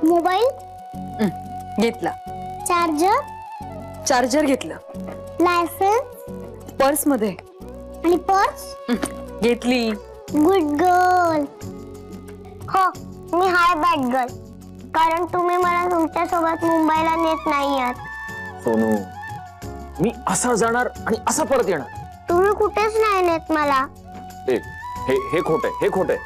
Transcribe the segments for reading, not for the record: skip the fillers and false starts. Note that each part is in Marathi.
मोबाईल घेतला. चार्जर घेतलं. लायसन्स पर्स मध्ये. आणि पर्स घेतली. Good girl. हो, मी हाय बॅड गर्ल, कारण तुम्ही मला तुमच्या सोबत मुंबईला नेत नाही आहात. सोनू, मी असा जाणार आणि असा परत येणार. तुम्ही कुठेच नाही नेत मला. हे खोट आहे.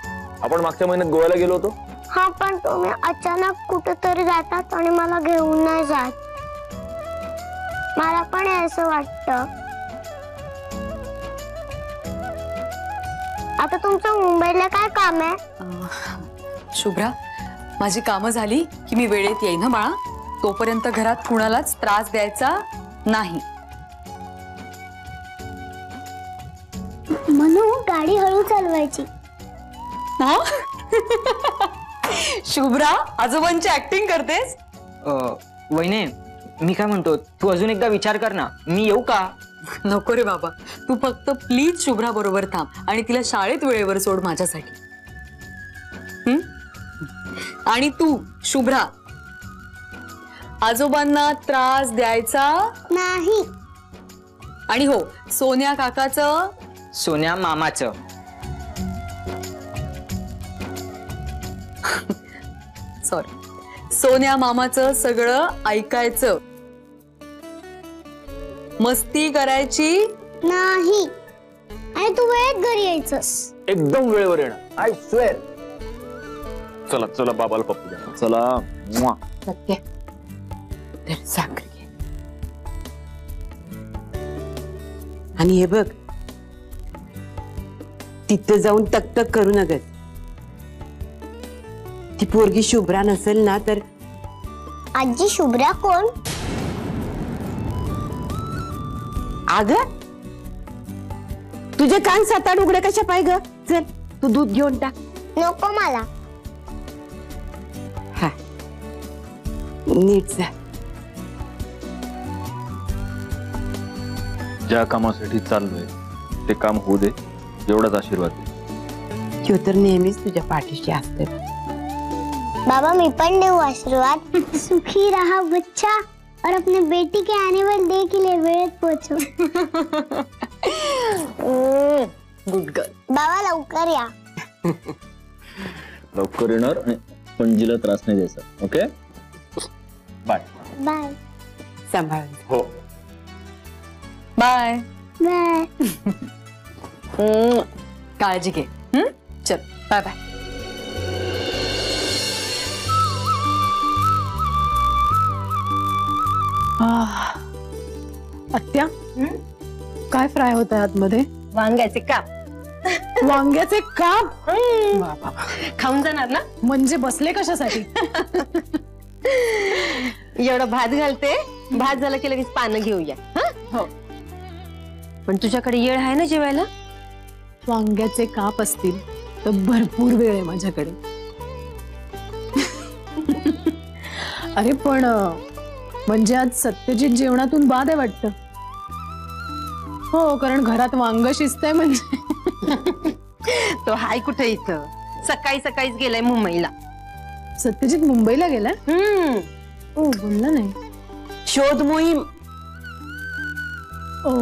आपण मागच्या महिन्यात गोव्याला गेलो होतो. हा, पण तुम्ही अचानक कुठेतरी जातात आणि मला घेऊन नाही जात. मला पण असं वाटतं. आता तुमचं मुंबईला काय काम आहे? शुभ्रा, माझी कामं झाली की मी वेळेत येईन ना बाळा. तोपर्यंत घरात कुणालाच त्रास द्यायचा नाही. म्हणू गाडी हळू चालवायची. शुभ्रा, आजोबांची ऍक्टिंग करतेस? वहिने, मी काय म्हणतो, तू अजून एकदा विचार कर ना. मी येऊ का? नको रे बाबा, तू फक्त प्लीज शुभ्रा बरोबर थांब आणि तिला शाळेत वेळेवर सोड माझ्यासाठी. आणि तू शुभ्रा, आजोबांना त्रास द्यायचा नाही. आणि हो, सोन्या काकाचं, सोन्या मामाचं, सॉरी, सोन्या मामाचं सगळं ऐकायचं. मस्ती करायची नाही. आणि तू वेळेत घरी यायचंस. एकदम वेळेवर येणार. I swear. चला बाबाला पप्पू द्या. चला. सत्य, साखर घे. आणि हे बघ, तिथं जाऊन तक करू नका. ती पोरगी शुभ्रा नसेल ना तर. आजी, शुभ्रा कोण? अग, तुझे कान 7-8 उघडे कशा पाय ग? चल, तू दूध घेऊन टाक. नको मला. हा, नीट जा. ज्या कामासाठी चाललोय ते काम होऊ दे, एवढाच आशीर्वाद दे. ह्यो तर नेहमीच तुझ्या पाठीशी असते. बाबा, मी पण देऊ आशीर्वाद. सुखी रहा बच्चा और अपने बेटी के आने वाले डे के लिए वेळेत पोहोचो. Good girl. बाबा, लवकर या. लवकर येणार आणि पणजीला त्रास नाही द्यायचा. Okay, bye. बाय सांभाळून. हो, बाय बाय. काळजी घे. चल, बाय बाय. आत्या, काय फ्राय होत आहे आतमध्ये? वांग्याचे काप. वांग्याचे काप? खाऊन जाणार ना? म्हणजे बसले कशासाठी? एवढा भात घालते, भात झाला की लगेच पानं घेऊया. हो, पण तुझ्याकडे येळ आहे ना जेवायला? वांग्याचे काप असतील तर भरपूर वेळ आहे माझ्याकडे. अरे पण म्हणजे आज सत्यजित जेवणातून बाद आहे वाटतं. हो, कारण घरात वांग शिजतंय म्हणजे. तो हाय कुठे इथं? सकाळी सकाळीच गेलाय मुंबईला. सत्यजित मुंबईला गेलाय? ओ, बोलला नाही. शोध मोहीम. ओ,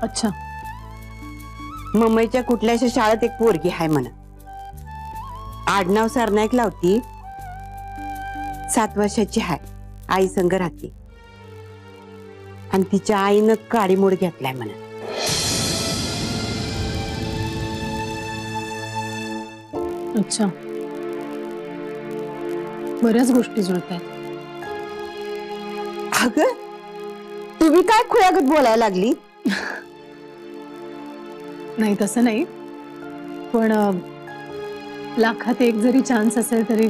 अच्छा. मुंबईच्या कुठल्याशा शाळेत एक पोरगी आहे म्हणा. आडनाव सरनाईक लावती. 7 वर्षाची आहे. आई संग राहते आणि तिच्या आईनं काडीमोड घेतलाय म्हणा. अच्छा, बऱ्याच गोष्टी जुळत आहेत. अगं, तुम्ही काय खुळ्यागत बोलायला लागली? नाही, तसं नाही, पण लाखात एक जरी चान्स असेल तरी.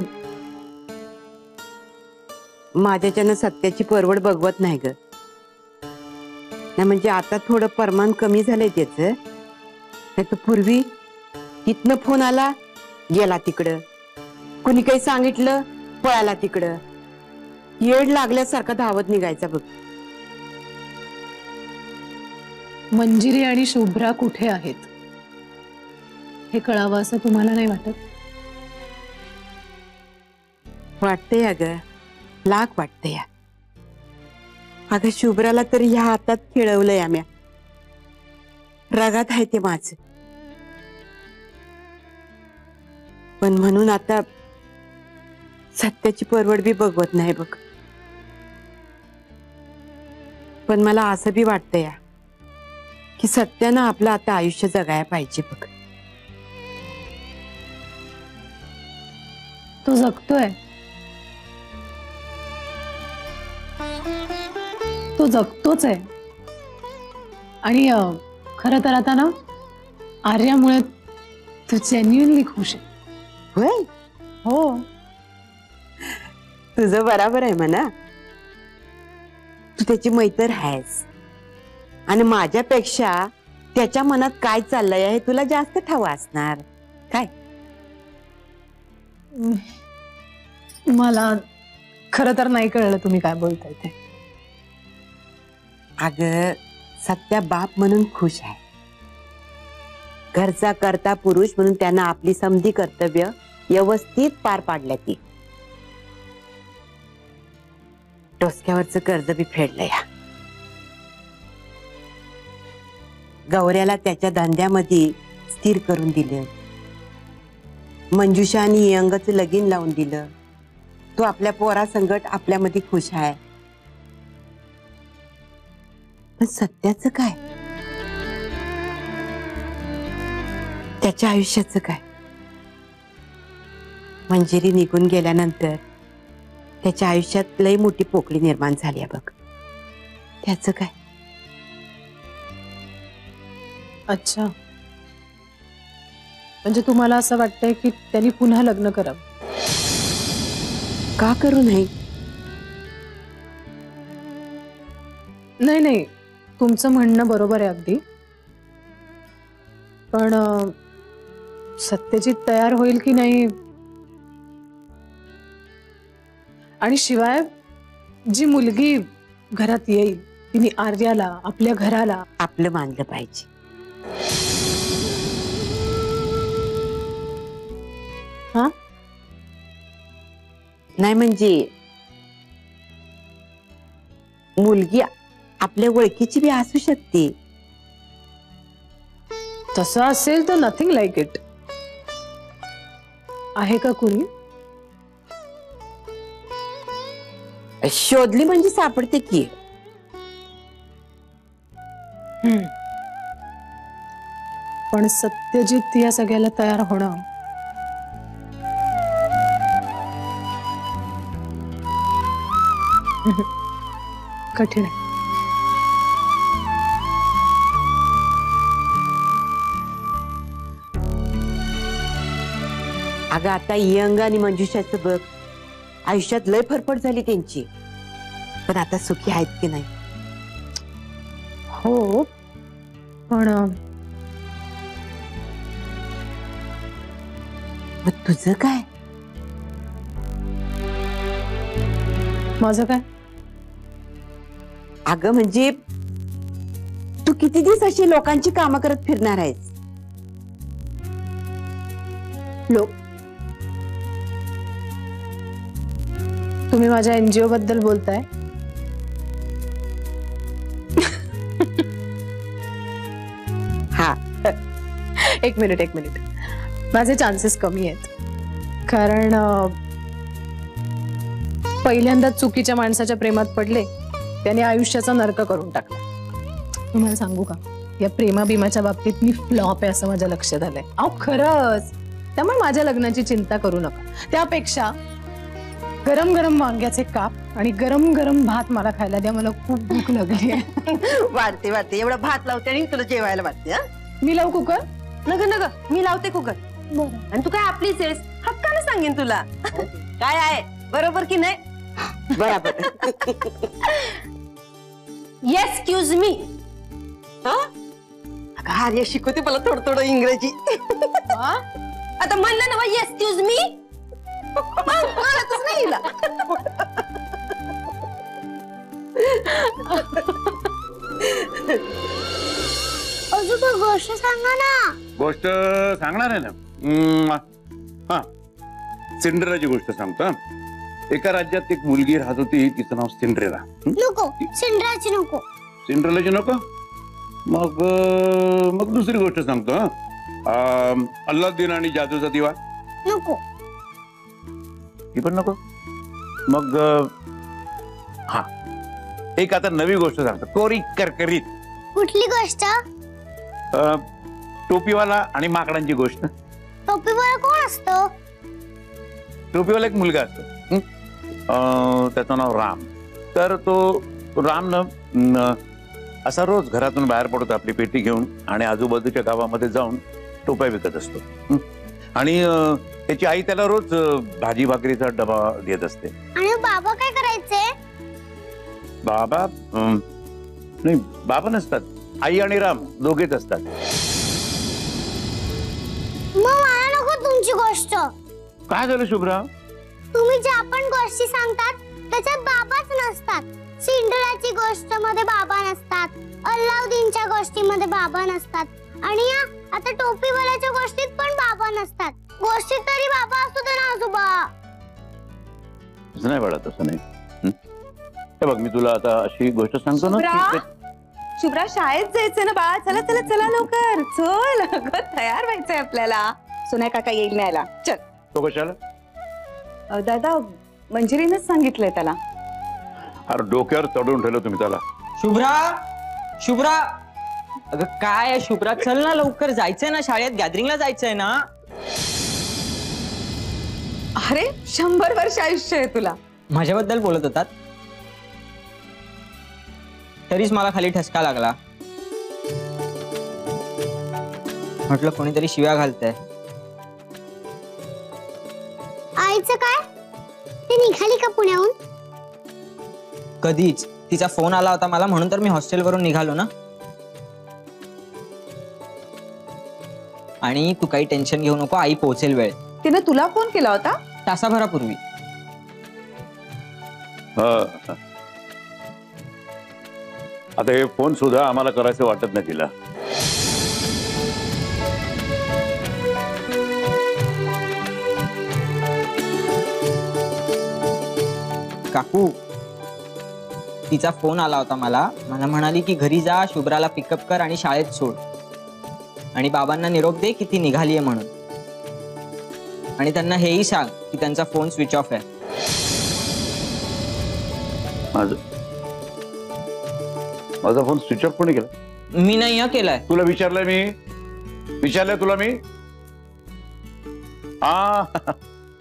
माझ्याच्यानं सत्याची परवड बघवत नाही ग. नाही म्हणजे आता थोडं प्रमाण कमी झालंय त्याच. नाही तर पूर्वी इथनं फोन आला, गेला तिकडं. कुणी काही सांगितलं, पळाला तिकडं. येड लागल्यासारखा धावत निघायचा बघ. मंजिरी आणि शुभ्रा कुठे आहेत हे कळावं असं तुम्हाला नाही वाटत? वाटतंय अगं, लाख वाटतंय. अगं शुभ्राला तर ह्या हातात खेळवलंय आम्या. रगात आहे ते माझ. पण म्हणून आता सत्याची परवड बी बघवत नाही बघ. पण मला असं बी वाटतंय की सत्यानं आपलं आता आयुष्य जगायला पाहिजे बघ. तो जगतोय. तो जगतोच आहे. आणि खरं तर आता ना आर्यामुळे तू जेन्युइनली खुश आहे. होय, हो. तुझं बराबर आहे म्हणा. तू त्याची मैत्र आहेस आणि माझ्यापेक्षा त्याच्या मनात काय चाललंय हे तुला जास्त ठाव असणार. काय मला खरं तर नाही कळलं तुम्ही काय बोलताय ते. अगं सत्या बाप म्हणून खुश आहे. घरचा करता पुरुष म्हणून त्यानं आपली समधी कर्तव्य व्यवस्थित पार पाडल्या. ती डोसक्यावरचं कर्ज बी फेडलंय. गौऱ्याला त्याच्या धंद्यामध्ये स्थिर करून दिलं. मंजुषा आणि यंगचं लगीन लावून दिलं. तो आपल्या पोरा संगट आपल्यामध्ये खुश आहे. पण सत्याचं काय? त्याच्या आयुष्याचं काय? मंजिरी निघून गेल्यानंतर त्याच्या आयुष्यात लई मोठी पोकळी निर्माण झाली आहे बघ. त्याचं काय? अच्छा, म्हणजे तुम्हाला असं वाटतंय की त्यांनी पुन्हा लग्न करावं? का करू नये? नाही नाही, तुमचं म्हणणं बरोबर आहे अगदी. पण सत्यजित तयार होईल की नाही? आणि शिवाय जी मुलगी घरात येईल तिने आर्याला, आपल्या घराला आपलं मानलं पाहिजे. हा नाही म्हणजे मुलगी आपल्या ओळखीची बी असू शकते. तसं असेल तर नथिंग लाईक इट. आहे का कुणी? शोधली म्हणजे सापडते की. पण सत्यजित या सगळ्याला तयार होणं कठीण आहे. अगं आता यंग आणि मंजुषाचं बघ, आयुष्यात लय फरफड झाली त्यांची. पण आता सुखी आहेत की नाही? हो, पण मग तुझं काय? माझं काय? अगं म्हणजे तू किती दिवस अशी लोकांची कामं करत फिरणार आहेस? तुम्ही माझ्या एनजीओ बद्दल बोलताय? हा, एक मिनिट. माझे चान्सेस कमी आहेत. कारण पहिल्यांदा चुकीच्या माणसाच्या प्रेमात पडले, त्याने आयुष्याचा नरक करून टाकला. तुम्हाला सांगू का, या प्रेमाभिमाच्या बाबतीत मी फ्लॉप आहे असं माझ्या लक्षात आलंय. अहो खरंच. त्यामुळे माझ्या लग्नाची चिंता करू नका. त्यापेक्षा गरम गरम वांग्याचे काप आणि गरम गरम भात मला खायला द्या. मला खूप भूक लागली आहे. वाढते एवढा भात लावते आणि तुला जेवायला वाटते. मी लावू कुकर? नग मी लावते कुकर. आणि तू काय आपलीच आहेस, हक्काने सांगेन तुला. काय आहे बरोबर की नाही? बरोबर. Yes excuse me. आर्य शिकवते मला थोडं इंग्रजी. आता म्हणलं ना येस एक्सक्यूज मी. कळतच नाही हिला. अजून तो गोष्ट सांगा ना. गोष्ट सांगणार आहे ना. हा, सिंड्रेलाची गोष्ट सांगतो. एका राज्यात एक मुलगी राहत होती, तिचं नाव सिंड्रेला. नको, सिंड्राची नको. सिंड्रेलाची नको? मग मग दुसरी गोष्ट सांगतो. अल्लाउद्दीन आणि जादूचा दिवा नको. ही पण नको. मग हा, एक आता नवी गोष्ट सांगतो, कोरी करकरीत. कुठली गोष्ट? टोपीवाला आणि माकडांची गोष्ट. टोपीवाला कोण असतो? टोपीवाला एक मुलगा असतो, त्याचं नाव राम. तर तो राम न असा रोज घरातून बाहेर पडतो आपली पेटी घेऊन आणि आजूबाजूच्या गावामध्ये जाऊन टोप्या विकत असतो. आणि त्याची आई त्याला रोज भाजी भाकरीचा डबा देत असते. आणि बाबा काय करायचे? बाबा नाही, बाबा नसतात, आई आणि राम दोघेच असतात. मग मला नको तुमची गोष्ट. काय झालं शुभ्रा? तुम्ही ज्या पण गोष्टी सांगतात त्याच्यात बाबाच नसतात. सिंड्रेलाची गोष्ट मध्ये बाबा नसतात, अल्लाउद्दीनच्या गोष्टीमध्ये बाबा नसतात, आणि आता टोपीवाल्याच्या गोष्टीत पण बाबा नसतात. गोष्टीत तरी बाबा असतो ना आजोबा. तसं नाही बाळा, तसं नाही. हे बघ, मी तुला आता अशी गोष्ट सांगतो ना. शुभ्रा, शाळेत जायचं ना बाळा. चला चला चला लवकर चल. अगं तयार व्हायचंय आपल्याला. सोन्या काका येईल न्यायला. चल. तो कशाला? दादा, मंजिरीनच सांगितलंय त्याला. अरे डोक्यावर चढवून ठेवलं तुम्ही त्याला. शुभ्रा, शुभ्रा, अगं काय आहे शुभ्रा, चल ना लवकर, जायचंय ना शाळेत, गॅदरिंगला जायचंय ना. अरे 100 वर्ष आयुष्य आहे तुला. माझ्याबद्दल बोलत होतात, तरीच मला खाली ठसका लागला. म्हटलं कोणीतरी शिव्या घालतंय. आईचं काय? ती निघाली का पुण्याहून? कधीच. तिचा फोन आला होता मला, म्हणून तर मी हॉस्टेलवरून निघालो ना. आणि तू काही टेन्शन घेऊ नको, आई पोहोचेल वेळ. तिने तुला फोन केला होता? तासाभरापूर्वी. आता हे फोन सुद्धा आम्हाला करायचं वाटत नाही तिला. काकू, तिचा फोन आला होता मला म्हणाली की घरी जा, शुभ्राला पिकअप कर आणि शाळेत सोड, आणि बाबांना निरोप दे की ती निघालीये म्हणून, आणि त्यांना हेही सांग की त्यांचा फोन स्विच ऑफ आहे. माझा फोन स्विच ऑफ कोणी केला? मी नाही केलाय. तुला विचारलंय तुला मी. हा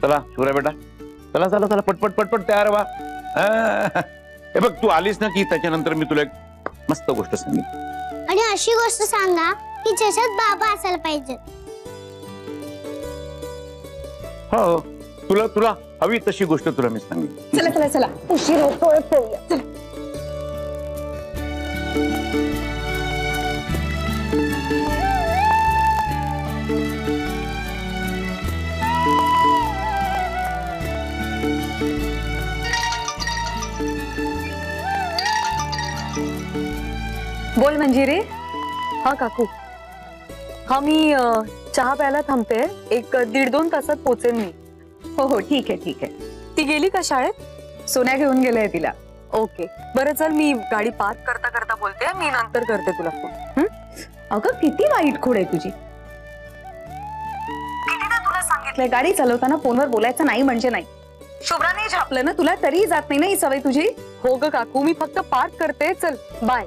चला शुभ्रा बेटा, चला चला चला, पटपट पटपट तयार व्हा. हे बघ, तू आलीस ना की त्याच्यानंतर मी तुला एक मस्त गोष्ट सांगेन. आणि अशी गोष्ट सांगा की ज्याच्यात बाबा असायला पाहिजे. हो, तुला तुला हवी तशी गोष्ट तुला मी सांगेन. चला चला चला, उशीर होतोय. चला. बोल मंजिरी. हा काकू, हा मी चहा प्यायला थांबते. 1-1.5-2 तासात पोचेन मी. हो हो, ठीक आहे ठीक आहे. ती गेली का शाळेत? सोन्या घेऊन गेलाय तिला. ओके, बरं चल, मी गाडी पार्क करता करता बोलते. मी नंतर करते तुला फोन. अगं किती वाईट खोड आहे तुझी. कितीदा तुला सांगितलंय गाडी चालवताना फोनवर बोलायचं नाही म्हणजे नाही. शुभ्राने झापलं ना तुला, तरी जात नाही ना ही सवय तुझी. हो ग काकू, मी फक्त पार्क करते. चल बाय.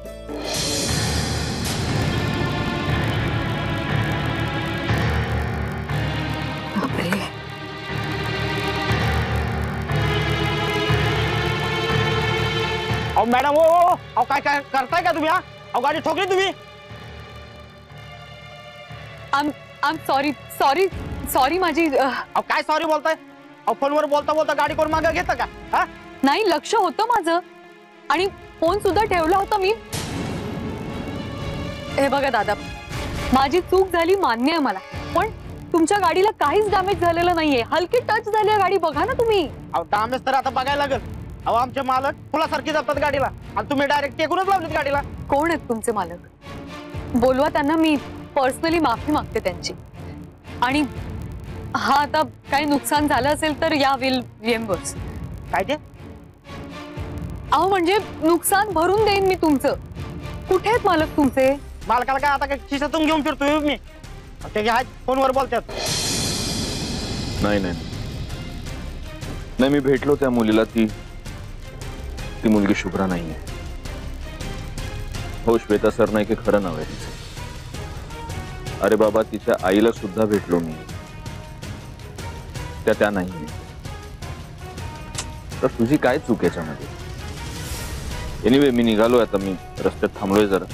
अहो मॅडम, अहो काय काय करताय का तुम्ही? अहो गाडी ठोकली तुम्ही. आम सॉरी सॉरी सॉरी माझी. अहो काय सॉरी बोलताय? अहो फोनवर बोलता बोलता गाडी कोण मागे घेतं का? हा, नाही, लक्ष होतं माझं आणि फोन सुद्धा ठेवला होता मी. हे बघा दादा, माझी चूक झाली, मान्य आहे मला, पण तुमच्या गाडीला काहीच डॅमेज झालेलं नाहीये. हलकी टच झाली गाडी, बघा ना तुम्ही. अहो डॅमेज तर आता बघायला लागेल. अहो आमचे मालक फुलासारखी जपतात गाडीला, आणि तुम्ही डायरेक्ट टेकूनच लावलीत गाडीला. कोण आहेत तुमचे मालक? बोलवा त्यांना, मी पर्सनली माफी मागते त्यांची. आणि हा, आता काही नुकसान झालं असेल तर या विल रिएम्बर्स. काय ते? अहो म्हणजे नुकसान भरून देईन मी तुमचं. कुठे आहेत मालक तुमचे? मालकाला काय आता काय खिशातून घेऊन फिरतोय मी? ते काय फोनवर बोलतात. नाही नाही नाही, मी भेटलो त्या मुलीला. ती मुलगी शुभ्रा नाहीये. हो, श्वेता सरनाईके खरं नाव आहे तिचं. अरे बाबा, तिच्या आईला सुद्धा भेटलो मी. त्या नाहीये. तर तुझी काय चूक याच्यामध्ये? एनिवे, मी निघालोय आता. मी रस्त्यात थांबलोय जरा.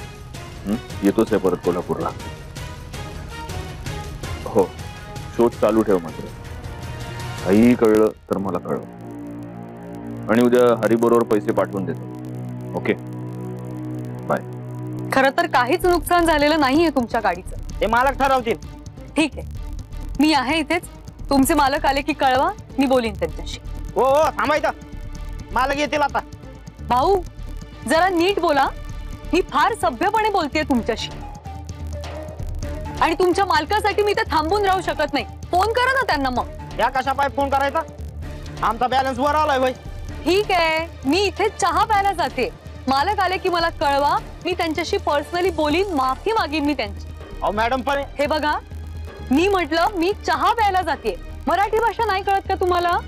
येतोच आहे परत कोल्हापूरला. हो, शोध चालू ठेव मात्र. काही कळलं तर मला कळव. आणि उद्या हरी बरोबर पैसे पाठवून देतो. Okay, bye. खरं तर काहीच नुकसान झालेलं नाहीये तुमच्या गाडीचं. ते मालक ठरवतील. ठीक आहे, मी आहे इथेच. तुमचे मालक आले की कळवा, मी बोलीन त्यांच्याशी. हो थांबायचं, मालक येतील आता. भाऊ, जरा नीट बोला. मी फार सभ्यपणे बोलतेय तुमच्याशी. आणि तुमच्या मालकासाठी मी तर थांबून राहू शकत नाही. फोन करा ना त्यांना मग. या कशा पाय फोन करायचा? आमचा बॅलन्स वर आलाय भाई. ठीक आहे, मी इथे चहा प्यायला जाते. मालक आले की मला कळवा. मी त्यांच्याशी पर्सनली बोलीन, माफी मागीन मी त्यांची. अहो मॅडम पण हे बघा, मी म्हटलं मी चहा प्यायला जाते. मराठी भाषा नाही कळत का तुम्हाला?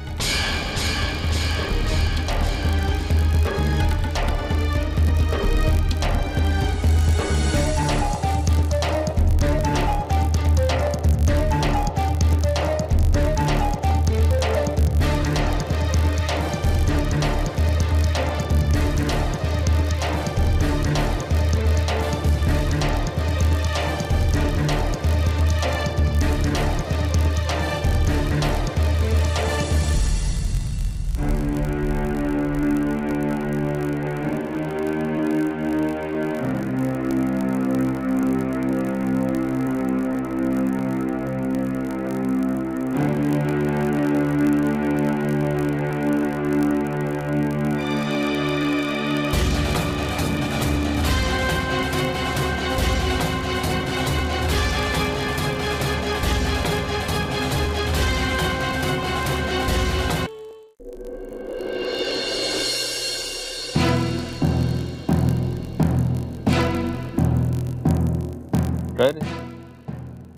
काय रे?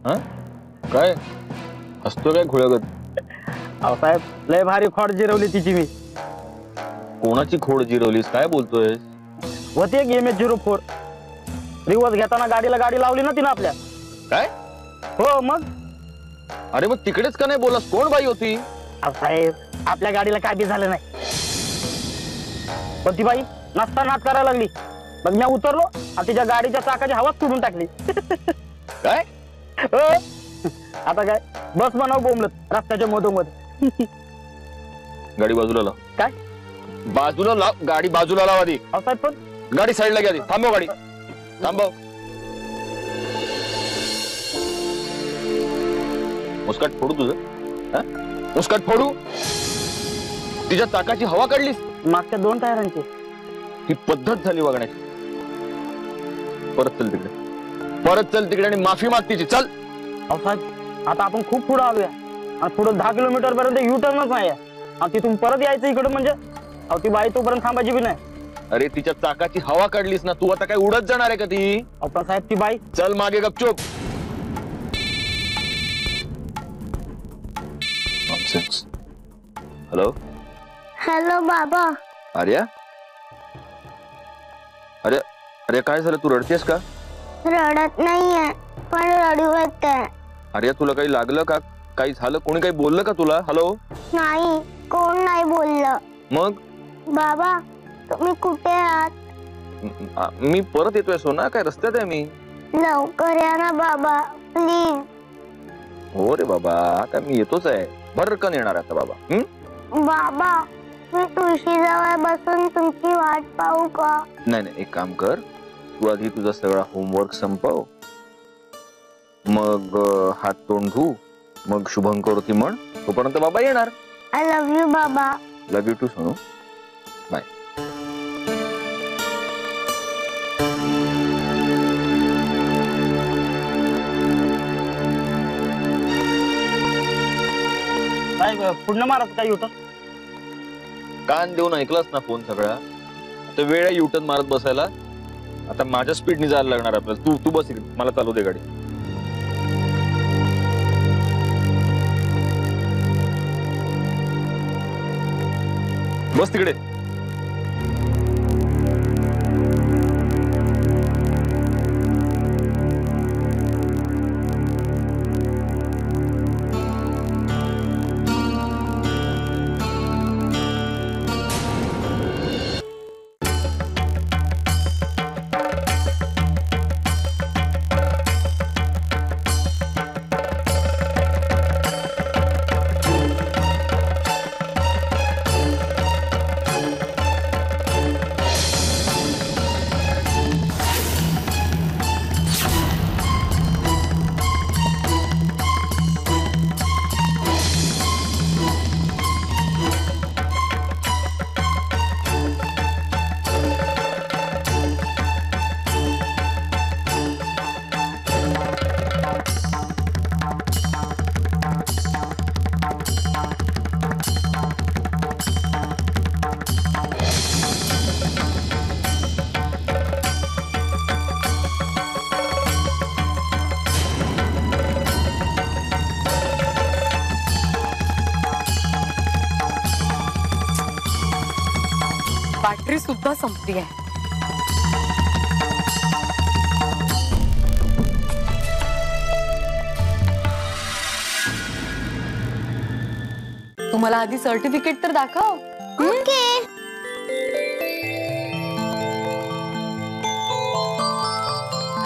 हा, काय असतो काय खुळगत? अहो साहेब, लय भारी खोड जिरवली तिची मी. कोणाची खोड जिरवलीस? काय बोलतोय? होते MH04 रिवर्स घेताना गाडी लावली ना तिनं आपल्या. काय? हो मग. अरे मग तिकडेच का नाही बोलास? कोण बाई होती? अहो साहेब, आपल्या गाडीला काय बी झालं नाही, पण ती बाई नसता नाच करायला लागली. मग मी उतरलो आणि तिच्या गाडीच्या चाकाची हवाच सोडून टाकली. काय? हो. आता काय बस म्हणावं बोंबलत रस्त्याच्या मधोमध. गाडी बाजूला लाव. काय? बाजूला लाव गाडी, बाजूला लाव आधी. अहो साहेब पण गाडी साईडला घ्या आधी. थांबव गाडी, थांबव. मुस्काट फोडू तुझं? हा? मुस्काट फोडू? तिच्या चाकाची हवा काढलीस? मागच्या 2 टायरांची. ही पद्धत झाली वागण्याची. परत चल तिकडे, परत चल तिकडे आणि माफी माग तिची. चल. अहो साहेब, आता आपण खूप पुढे आलोया आणि पुढे 10 किलोमीटर पर्यंत U-टर्नच नाही आहे. आणि तिथून परत यायचं इकडे म्हणजे अहो ती बाई तोपर्यंत थांबायची बी नाही. अरे तिच्या चाकाची हवा काढलीस ना तू, आता काय उडत जाणार आहे का ती? अहो पण साहेब ती बाई. चल मागे गपचूप. नॉनसेन्स. हॅलो हॅलो बाबा. आर्या? अरे अरे काय झालं? तू रडतेस का? रडत नाहीये, पण रडू येते. अरे तुला काही लागलं का? काही झालं? कोणी काही बोललं का तुला? हॅलो? नाही, कोण नाही बोललं. मग बाबा, तुम्ही कुठे आहात? मी परत येतोय सोना. काय रस्त्यात आहे मी. लवकर या ना बाबा, प्लीज. हो रे बाबा, आता मी येतोच आहे. भरकन येणार आता बाबा. बाबा, मी तुळशीजवळ बसून तुमची वाट पाहू का? नाही नाही, एक काम कर. तू आधी तुझा सगळा होमवर्क संपव, मग हात तोंड धू, मग शुभंकरोती म्हण. तोपर्यंत बाबा येणार. आय लव्ह यू बाबा. Love you too Sonu. Bye. साहेब पुढनं मारा काय U-टर्न? कान देऊन ऐकलास ना फोन सगळा, तर वेळ आहे युटर्न मारत बसायला. आता माझ्या स्पीडने जायला लागणार आपल्याला. तू तू बस इकडे, मला चालू दे गाडी. बस तिकडे. बॅटरी सुद्धा संपली आहे. तुम्हाला आधी सर्टिफिकेट तर दाखव. ओके.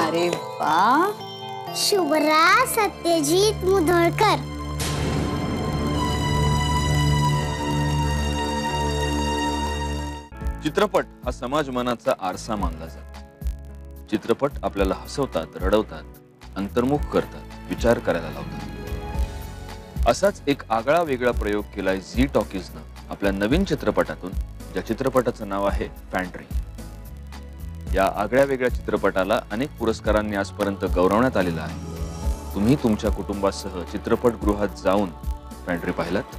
अरे वा. शुभ्रा सत्यजित मुधोळकर. चित्रपट हा समाज मनाचा आरसा मानला जातो. चित्रपट आपल्याला हसवतात, रडवतात, अंतर्मुख करतात, विचार करायला लावतात. असाच एक आगळा वेगळा प्रयोग केलाय झी टॉकीजनं आपल्या नवीन चित्रपटातून, ज्या चित्रपटाचं नाव आहे पॅन्ट्री. या आगळ्या वेगळ्या चित्रपटाला अनेक पुरस्कारांनी आजपर्यंत गौरवण्यात आलेलं आहे. तुम्ही तुमच्या कुटुंबासह चित्रपटगृहात जाऊन पॅन्ट्री पाहिलात?